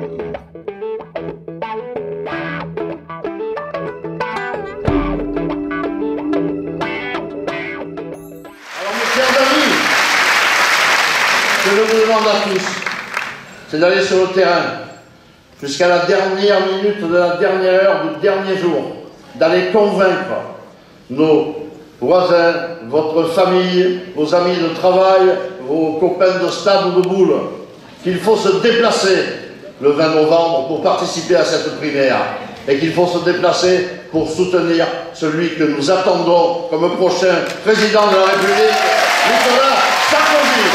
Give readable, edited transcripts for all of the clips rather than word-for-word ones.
Ce que je vous demande à tous, c'est d'aller sur le terrain, jusqu'à la dernière minute de la dernière heure du dernier jour, d'aller convaincre nos voisins, votre famille, vos amis de travail, vos copains de stade ou de boule, qu'il faut se déplacer le 20 novembre pour participer à cette primaire et qu'il faut se déplacer pour soutenir celui que nous attendons comme prochain président de la République, Nicolas Sarkozy.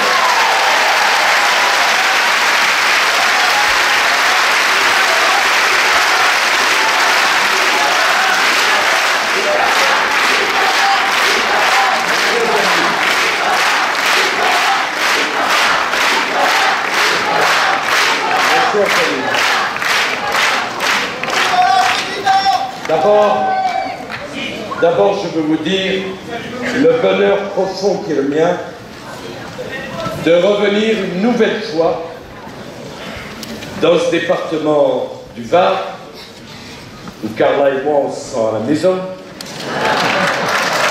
D'abord, je veux vous dire le bonheur profond qui est le mien de revenir une nouvelle fois dans ce département du Var, où Carla et moi on se sent à la maison,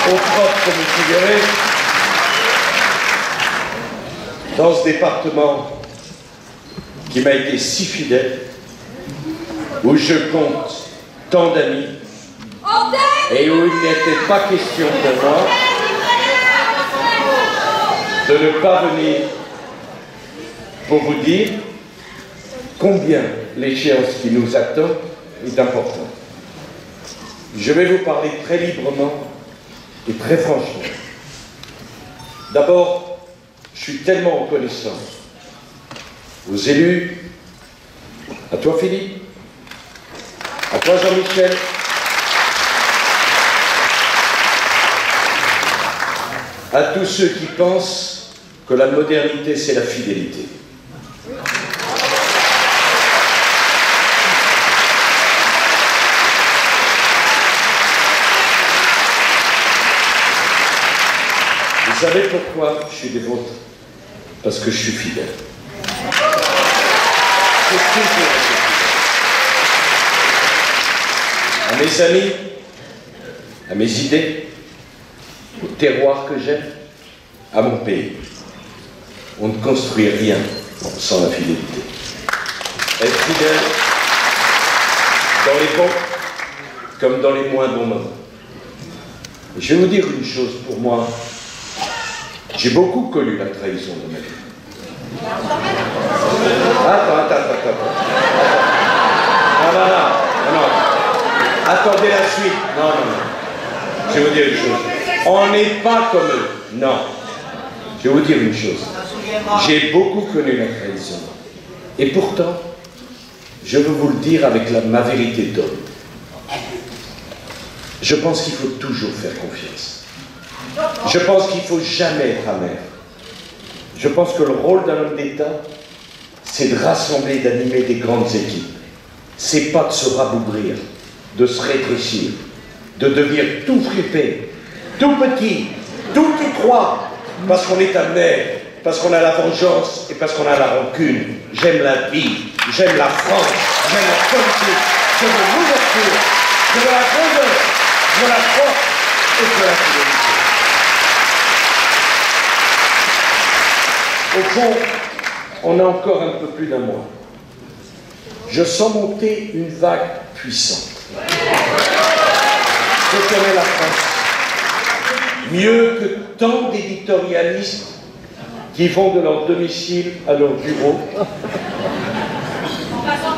au propre comme vous verrez, dans ce département qui m'a été si fidèle, où je compte tant d'amis, et où il n'était pas question pour moi de ne pas venir pour vous dire combien l'échéance qui nous attend est importante. Je vais vous parler très librement et très franchement. D'abord, je suis tellement reconnaissant aux élus, à toi Philippe, à toi Jean-Michel, à tous ceux qui pensent que la modernité c'est la fidélité. Vous savez pourquoi je suis des vôtres? Parce que je suis fidèle. C'est toujours à mes amis, à mes idées, au terroir que j'aime, à mon pays. On ne construit rien sans la fidélité. Être fidèle dans les bons comme dans les moins bons moments. Et je vais vous dire une chose, pour moi, j'ai beaucoup connu la trahison de ma vie. Attends. Non. Attendez la suite. Non. Je vais vous dire une chose. On n'est pas comme eux. Non. Je vais vous dire une chose. J'ai beaucoup connu la trahison. Et pourtant, je veux vous le dire avec ma vérité d'homme. Je pense qu'il faut toujours faire confiance. Je pense qu'il ne faut jamais être amer. Je pense que le rôle d'un homme d'État, c'est de rassembler, d'animer des grandes équipes. C'est pas de se rabougrir, de se rétrécir, de devenir tout fripé, tout petit, tout étroit, parce qu'on est amer, parce qu'on a la vengeance et parce qu'on a la rancune. J'aime la vie, j'aime la France, j'aime la politique, je veux l'ouverture, je veux la grandeur, je veux la force et je veux la fidélité. Au fond, on a encore un peu plus d'un mois. Je sens monter une vague puissante. Je connais la France mieux que tant d'éditorialistes qui vont de leur domicile à leur bureau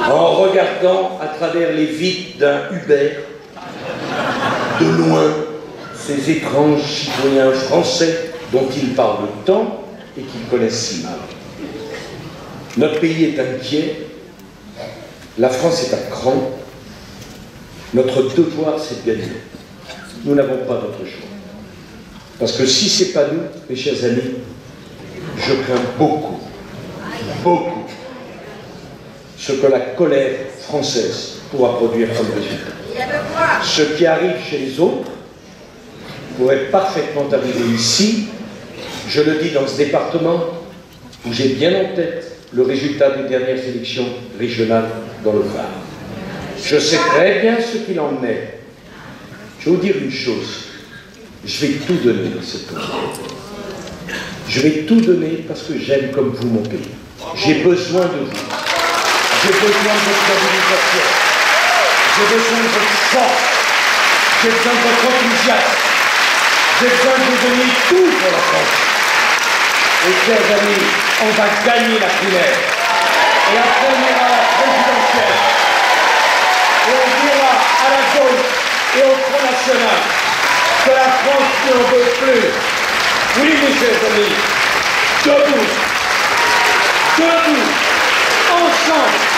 en regardant à travers les vitres d'un Uber de loin ces étranges citoyens français dont ils parlent tant et qu'ils connaissent si mal. Notre pays est inquiet, la France est à cran, notre devoir c'est de gagner. Nous n'avons pas d'autre choix. Parce que si ce n'est pas nous, mes chers amis, je crains beaucoup, ce que la colère française pourra produire comme résultat. Ce qui arrive chez les autres pourrait parfaitement arriver ici. Je le dis dans ce département où j'ai bien en tête le résultat des dernières élections régionales dans le Var. Je sais très bien ce qu'il en est. Je vais vous dire une chose, je vais tout donner dans cette campagne. Je vais tout donner parce que j'aime comme vous mon pays. J'ai besoin de vous. J'ai besoin de votre mobilisation. J'ai besoin de votre force. J'ai besoin de votre enthousiasme. J'ai besoin de vous donner tout pour la France. Et chers amis, on va gagner la primaire. Et après on ira à la présidentielle. Et on dira à la gauche et au Front National que la France n'en veut plus. Oui, mes chers amis, debout, ensemble.